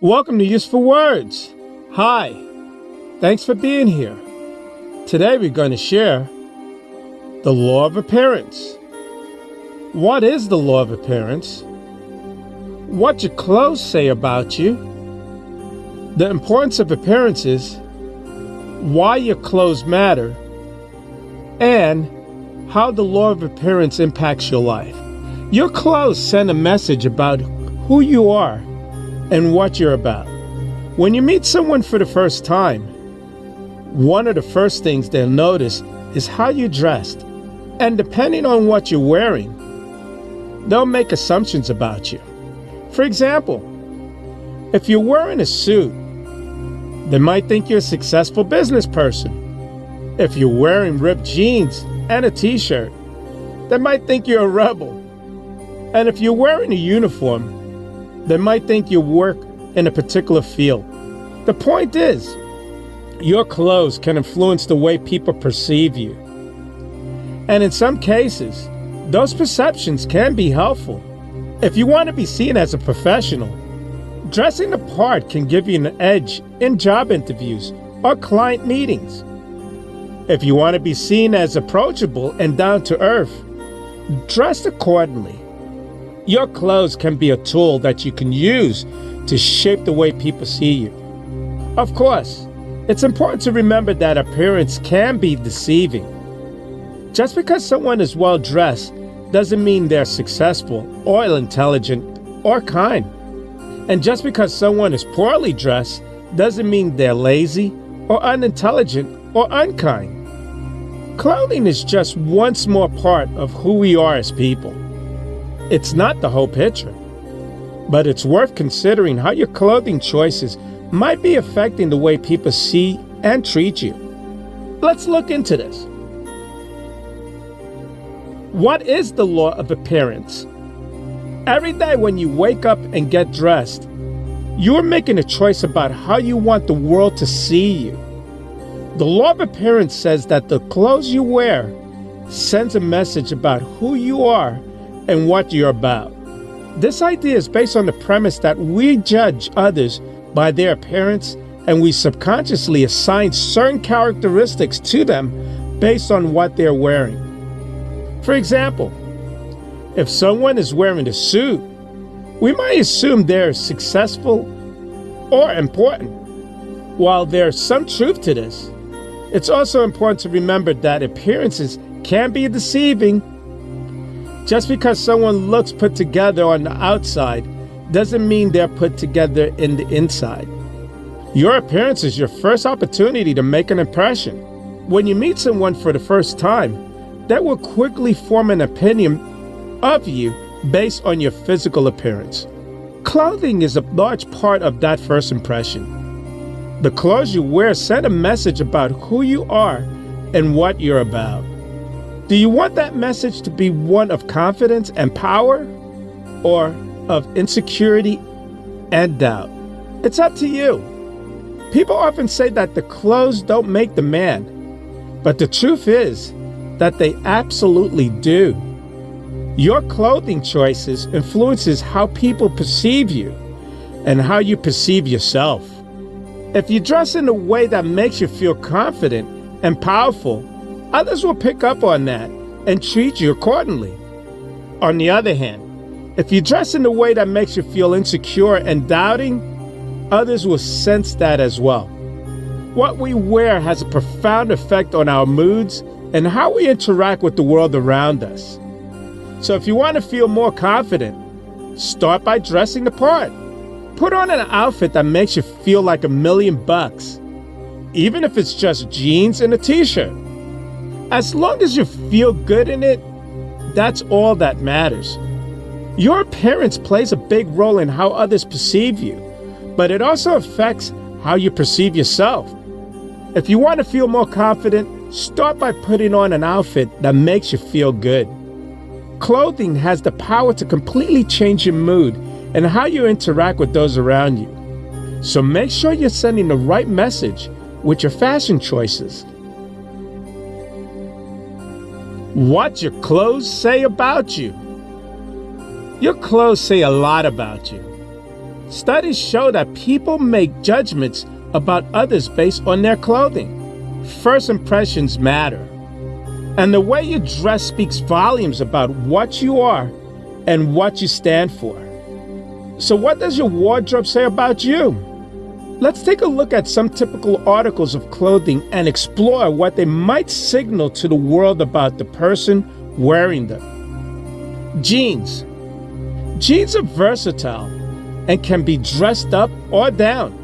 Welcome to Useful Words. Hi, thanks for being here. Today we're going to share the law of appearance. What is the law of appearance? What your clothes say about you, the importance of appearances, why your clothes matter, and how the law of appearance impacts your life. Your clothes send a message about who you are and what you're about. When you meet someone for the first time, one of the first things they'll notice is how you're dressed. And depending on what you're wearing, they'll make assumptions about you. For example, if you're wearing a suit, they might think you're a successful business person. If you're wearing ripped jeans and a t-shirt, they might think you're a rebel. And if you're wearing a uniform, they might think you work in a particular field. The point is, your clothes can influence the way people perceive you. And in some cases, those perceptions can be helpful. If you want to be seen as a professional, dressing the part can give you an edge in job interviews or client meetings. If you want to be seen as approachable and down to earth, dress accordingly. Your clothes can be a tool that you can use to shape the way people see you. Of course, it's important to remember that appearance can be deceiving. Just because someone is well dressed doesn't mean they're successful or intelligent or kind. And just because someone is poorly dressed doesn't mean they're lazy or unintelligent or unkind. Clothing is just one small part of who we are as people. It's not the whole picture, but it's worth considering how your clothing choices might be affecting the way people see and treat you. Let's look into this. What is the law of appearance? Every day when you wake up and get dressed, you're making a choice about how you want the world to see you. The law of appearance says that the clothes you wear sends a message about who you are and what you're about. This idea is based on the premise that we judge others by their appearance and we subconsciously assign certain characteristics to them based on what they're wearing. For example, if someone is wearing a suit, we might assume they're successful or important. While there's some truth to this, it's also important to remember that appearances can be deceiving. Just because someone looks put together on the outside doesn't mean they're put together in the inside. Your appearance is your first opportunity to make an impression. When you meet someone for the first time, they will quickly form an opinion of you based on your physical appearance. Clothing is a large part of that first impression. The clothes you wear send a message about who you are and what you're about. Do you want that message to be one of confidence and power, or of insecurity and doubt? It's up to you. People often say that the clothes don't make the man, but the truth is that they absolutely do. Your clothing choices influences how people perceive you and how you perceive yourself. If you dress in a way that makes you feel confident and powerful, others will pick up on that and treat you accordingly. On the other hand, if you dress in a way that makes you feel insecure and doubting, others will sense that as well. What we wear has a profound effect on our moods and how we interact with the world around us. So if you want to feel more confident, start by dressing the part. Put on an outfit that makes you feel like $1,000,000, even if it's just jeans and a t-shirt. As long as you feel good in it, that's all that matters. Your appearance plays a big role in how others perceive you, but it also affects how you perceive yourself. If you want to feel more confident, start by putting on an outfit that makes you feel good. Clothing has the power to completely change your mood and how you interact with those around you. So make sure you're sending the right message with your fashion choices. What your clothes say about you. Your clothes say a lot about you. Studies show that people make judgments about others based on their clothing. First impressions matter. And the way you dress speaks volumes about what you are and what you stand for. So what does your wardrobe say about you? Let's take a look at some typical articles of clothing and explore what they might signal to the world about the person wearing them. Jeans. Jeans are versatile and can be dressed up or down.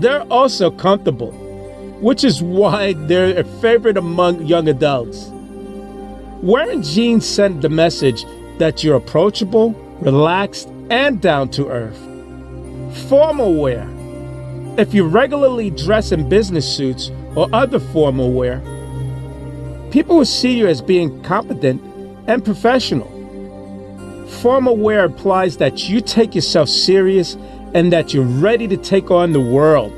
They're also comfortable, which is why they're a favorite among young adults. Wearing jeans send the message that you're approachable, relaxed, and down to earth. Formal wear. If you regularly dress in business suits or other formal wear, people will see you as being competent and professional. Formal wear implies that you take yourself serious and that you're ready to take on the world.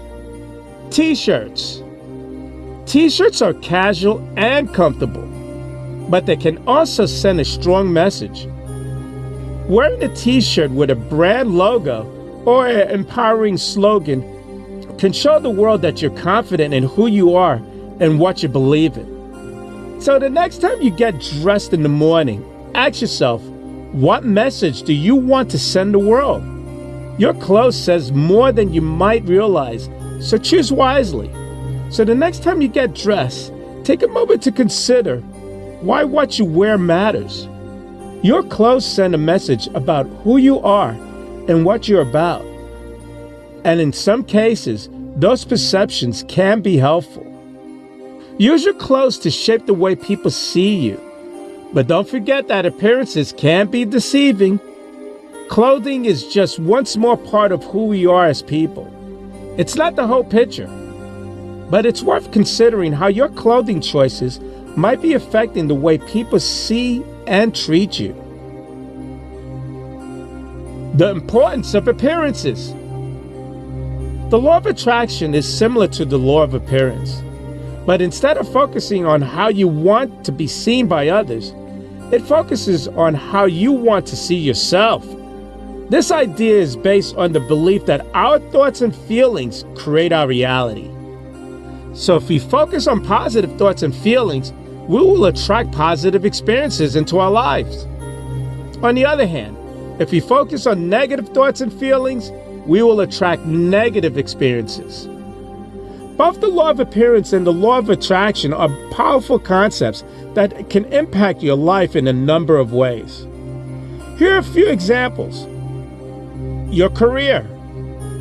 T-shirts. T-shirts are casual and comfortable, but they can also send a strong message. Wearing a t-shirt with a brand logo or an empowering slogan can show the world that you're confident in who you are and what you believe in. So the next time you get dressed in the morning, ask yourself, what message do you want to send the world? Your clothes says more than you might realize, so choose wisely. So the next time you get dressed, take a moment to consider why what you wear matters. Your clothes send a message about who you are and what you're about. And in some cases, those perceptions can be helpful. Use your clothes to shape the way people see you. But don't forget that appearances can be deceiving. Clothing is just one small part of who we are as people. It's not the whole picture. But it's worth considering how your clothing choices might be affecting the way people see and treat you. The importance of appearances. The law of attraction is similar to the law of appearance, but instead of focusing on how you want to be seen by others, it focuses on how you want to see yourself. This idea is based on the belief that our thoughts and feelings create our reality. So if we focus on positive thoughts and feelings, we will attract positive experiences into our lives. On the other hand, if we focus on negative thoughts and feelings, we will attract negative experiences. Both the law of appearance and the law of attraction are powerful concepts that can impact your life in a number of ways. Here are a few examples. Your career.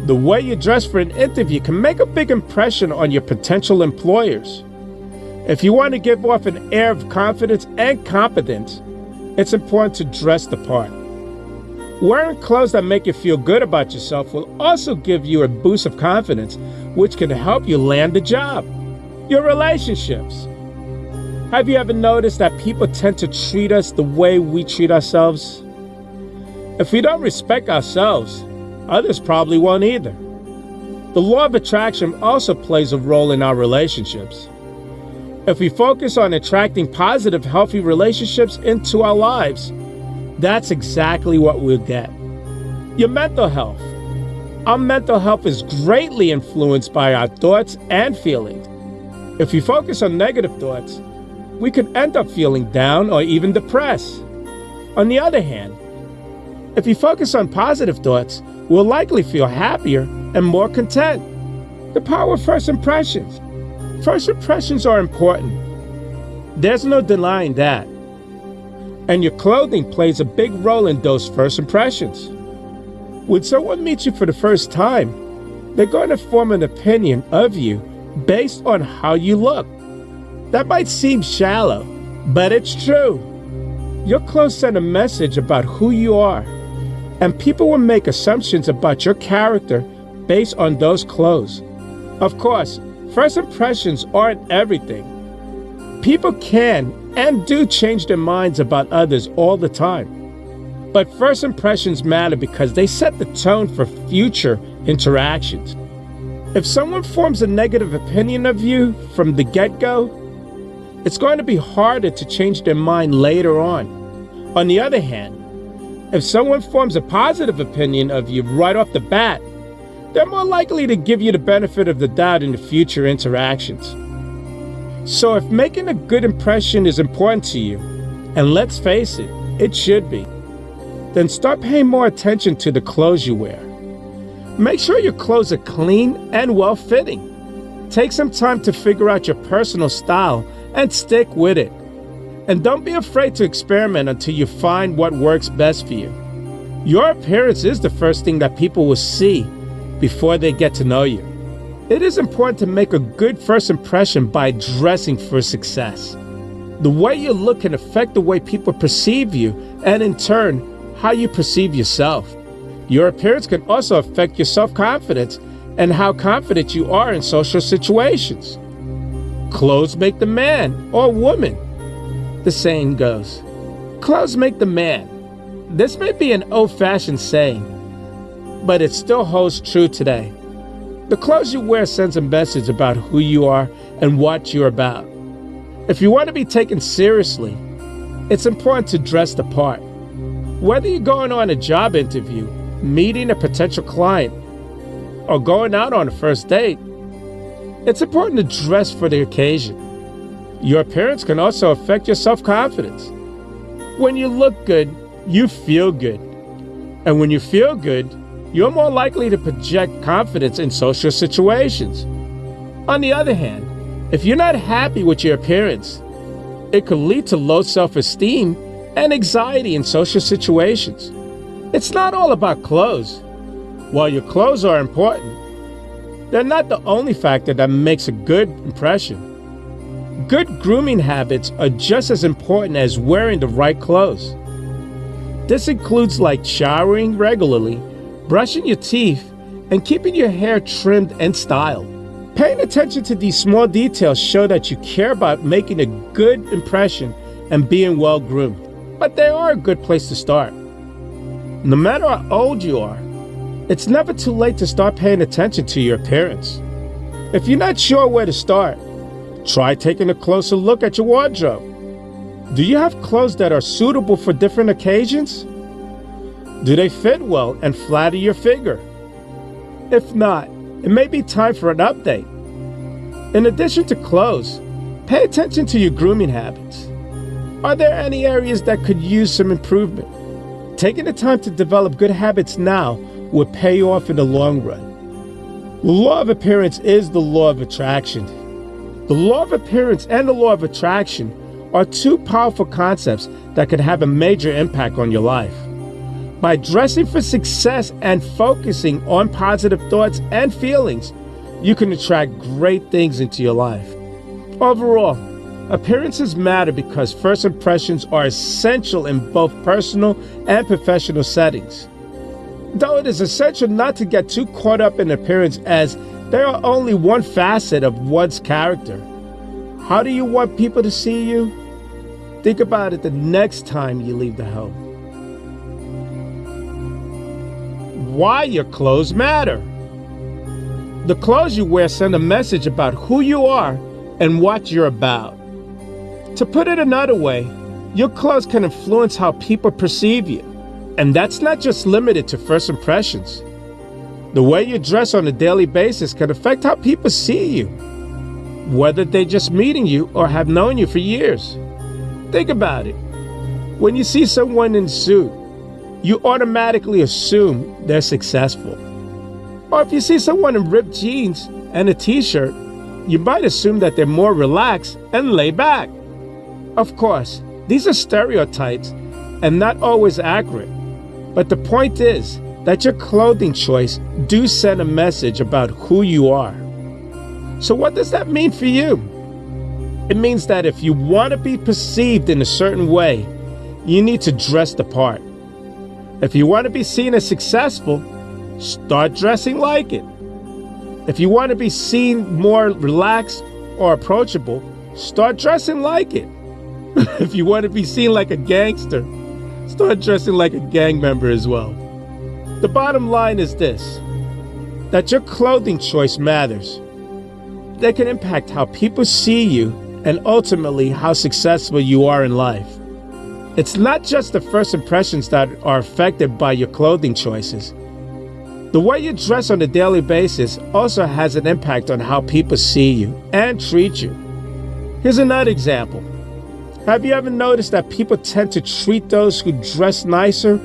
The way you dress for an interview can make a big impression on your potential employers. If you want to give off an air of confidence and competence, it's important to dress the part. Wearing clothes that make you feel good about yourself will also give you a boost of confidence, which can help you land the job. Your relationships. Have you ever noticed that people tend to treat us the way we treat ourselves? If we don't respect ourselves, others probably won't either. The law of attraction also plays a role in our relationships. If we focus on attracting positive, healthy relationships into our lives, that's exactly what we'll get. Your mental health. Our mental health is greatly influenced by our thoughts and feelings. If we focus on negative thoughts, we could end up feeling down or even depressed. On the other hand, if we focus on positive thoughts, we'll likely feel happier and more content. The power of first impressions. First impressions are important. There's no denying that. And your clothing plays a big role in those first impressions. When someone meets you for the first time, they're going to form an opinion of you based on how you look. That might seem shallow, but it's true. Your clothes send a message about who you are, and people will make assumptions about your character based on those clothes. Of course, first impressions aren't everything. People can and do change their minds about others all the time. But first impressions matter because they set the tone for future interactions. If someone forms a negative opinion of you from the get-go, it's going to be harder to change their mind later on. On the other hand, If someone forms a positive opinion of you right off the bat, they're more likely to give you the benefit of the doubt in the future interactions. So if making a good impression is important to you, and let's face it, it should be, then start paying more attention to the clothes you wear. Make sure your clothes are clean and well-fitting. Take some time to figure out your personal style and stick with it. And don't be afraid to experiment until you find what works best for you. Your appearance is the first thing that people will see before they get to know you. It is important to make a good first impression by dressing for success. The way you look can affect the way people perceive you, and in turn, how you perceive yourself. Your appearance can also affect your self-confidence and how confident you are in social situations. Clothes make the man or woman, the saying goes. Clothes make the man. This may be an old-fashioned saying, but it still holds true today. The clothes you wear sends a message about who you are and what you're about. If you want to be taken seriously, it's important to dress the part. Whether you're going on a job interview, meeting a potential client, or going out on a first date, it's important to dress for the occasion. Your appearance can also affect your self-confidence. When you look good, you feel good. And when you feel good, you're more likely to project confidence in social situations. On the other hand, if you're not happy with your appearance, it could lead to low self-esteem and anxiety in social situations. It's not all about clothes. While your clothes are important, they're not the only factor that makes a good impression. Good grooming habits are just as important as wearing the right clothes. This includes like showering regularly, brushing your teeth, and keeping your hair trimmed and styled. Paying attention to these small details show that you care about making a good impression and being well groomed. But they are a good place to start. No matter how old you are, it's never too late to start paying attention to your appearance. If you're not sure where to start, try taking a closer look at your wardrobe. Do you have clothes that are suitable for different occasions? Do they fit well and flatter your figure? If not, it may be time for an update. In addition to clothes, pay attention to your grooming habits. Are there any areas that could use some improvement? Taking the time to develop good habits now will pay off in the long run. The law of appearance is the law of attraction. The law of appearance and the law of attraction are two powerful concepts that could have a major impact on your life. By dressing for success and focusing on positive thoughts and feelings, you can attract great things into your life. Overall, appearances matter because first impressions are essential in both personal and professional settings. Though it is essential not to get too caught up in appearance, as they are only one facet of one's character. How do you want people to see you? Think about it the next time you leave the home. Why your clothes matter. The clothes you wear send a message about who you are and what you're about. To put it another way, your clothes can influence how people perceive you. And that's not just limited to first impressions. The way you dress on a daily basis can affect how people see you, whether they're just meeting you or have known you for years. Think about it. When you see someone in a suit, you automatically assume they're successful. Or if you see someone in ripped jeans and a t-shirt, you might assume that they're more relaxed and laid back. Of course, these are stereotypes and not always accurate. But the point is that your clothing choice do send a message about who you are. So what does that mean for you? It means that if you want to be perceived in a certain way, you need to dress the part. If you want to be seen as successful, start dressing like it. If you want to be seen more relaxed or approachable, start dressing like it. If you want to be seen like a gangster, start dressing like a gang member as well. The bottom line is this, that your clothing choice matters. They can impact how people see you and ultimately how successful you are in life. It's not just the first impressions that are affected by your clothing choices. The way you dress on a daily basis also has an impact on how people see you and treat you. Here's another example. Have you ever noticed that people tend to treat those who dress nicer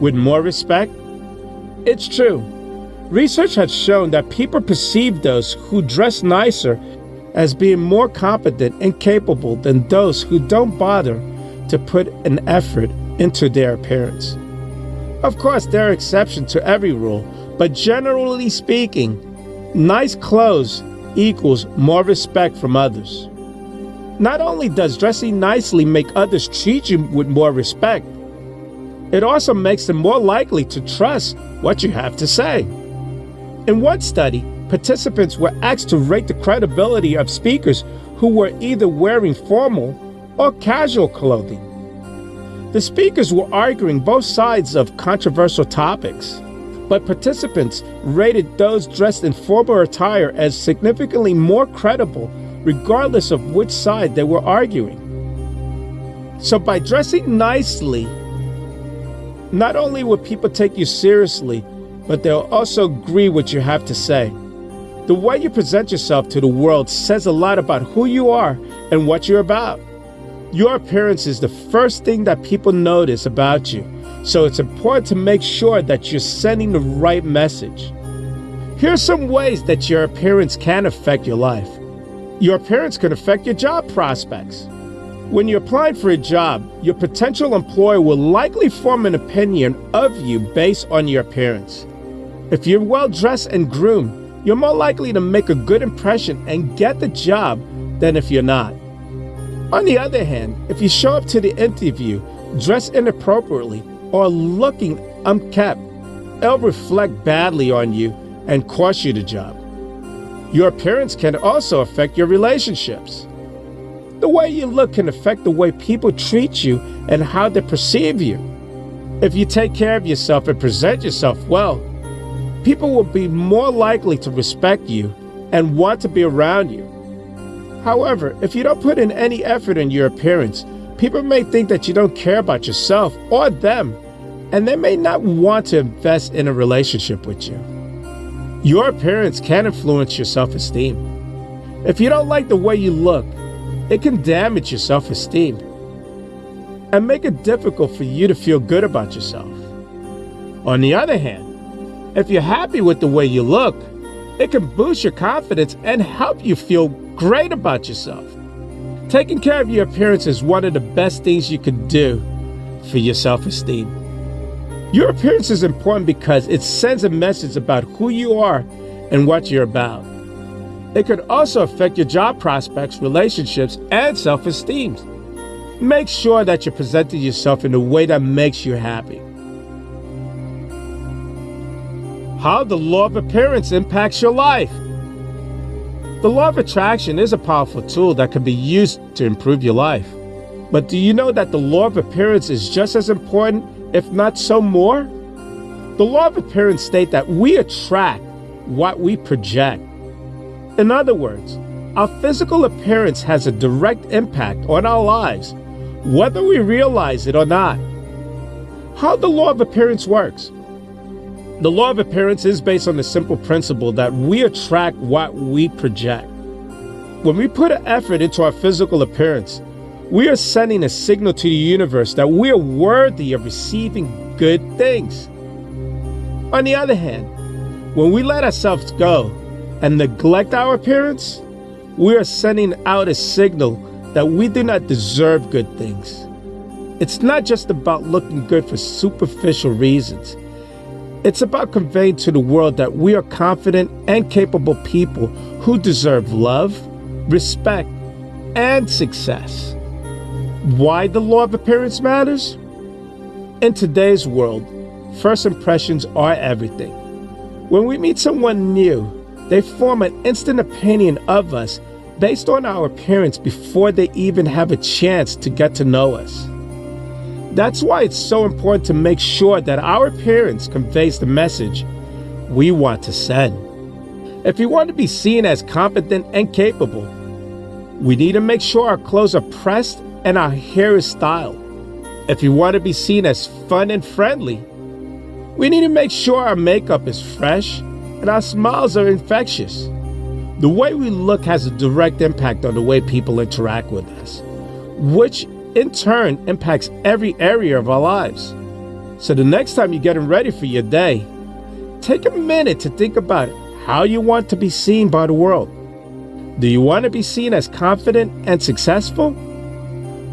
with more respect? It's true. Research has shown that people perceive those who dress nicer as being more competent and capable than those who don't bother to put an effort into their appearance. Of course, there are exceptions to every rule, but generally speaking, nice clothes equals more respect from others. Not only does dressing nicely make others treat you with more respect, it also makes them more likely to trust what you have to say. In one study, participants were asked to rate the credibility of speakers who were either wearing formal or casual clothing. The speakers were arguing both sides of controversial topics, but participants rated those dressed in formal attire as significantly more credible regardless of which side they were arguing. So by dressing nicely, not only will people take you seriously, but they'll also agree what you have to say. The way you present yourself to the world says a lot about who you are and what you're about. Your appearance is the first thing that people notice about you, so it's important to make sure that you're sending the right message. Here are some ways that your appearance can affect your life. Your appearance can affect your job prospects. When you're applying for a job, your potential employer will likely form an opinion of you based on your appearance. If you're well dressed and groomed, you're more likely to make a good impression and get the job than if you're not. On the other hand, if you show up to the interview dressed inappropriately or looking unkempt, it'll reflect badly on you and cost you the job. Your appearance can also affect your relationships. The way you look can affect the way people treat you and how they perceive you. If you take care of yourself and present yourself well, people will be more likely to respect you and want to be around you. However, if you don't put in any effort in your appearance, people may think that you don't care about yourself or them, and they may not want to invest in a relationship with you. Your appearance can influence your self-esteem. If you don't like the way you look, it can damage your self-esteem and make it difficult for you to feel good about yourself. On the other hand, if you're happy with the way you look, it can boost your confidence and help you feel great about yourself. Taking care of your appearance is one of the best things you can do for your self-esteem. Your appearance is important because it sends a message about who you are and what you're about. It could also affect your job prospects, relationships, and self-esteem. Make sure that you're presenting yourself in a way that makes you happy. How the law of appearance impacts your life. The law of attraction is a powerful tool that can be used to improve your life. But do you know that the law of appearance is just as important, if not so more? The law of appearance states that we attract what we project. In other words, our physical appearance has a direct impact on our lives, whether we realize it or not. How the law of appearance works. The law of appearance is based on the simple principle that we attract what we project. When we put an effort into our physical appearance, we are sending a signal to the universe that we are worthy of receiving good things. On the other hand, when we let ourselves go and neglect our appearance, we are sending out a signal that we do not deserve good things. It's not just about looking good for superficial reasons. It's about conveying to the world that we are confident and capable people who deserve love, respect, and success. Why the law of appearance matters? In today's world, first impressions are everything. When we meet someone new, they form an instant opinion of us based on our appearance before they even have a chance to get to know us. That's why it's so important to make sure that our appearance conveys the message we want to send. If we want to be seen as competent and capable, we need to make sure our clothes are pressed and our hair is styled. If you want to be seen as fun and friendly, we need to make sure our makeup is fresh and our smiles are infectious. The way we look has a direct impact on the way people interact with us, which in turn impacts every area of our lives. So the next time you're getting ready for your day, take a minute to think about how you want to be seen by the world. Do you want to be seen as confident and successful?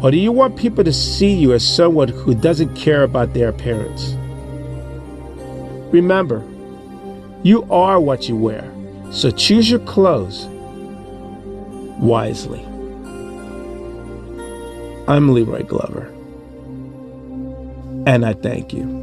Or do you want people to see you as someone who doesn't care about their appearance? Remember, you are what you wear, so choose your clothes wisely. I'm Leroy Glover, and I thank you.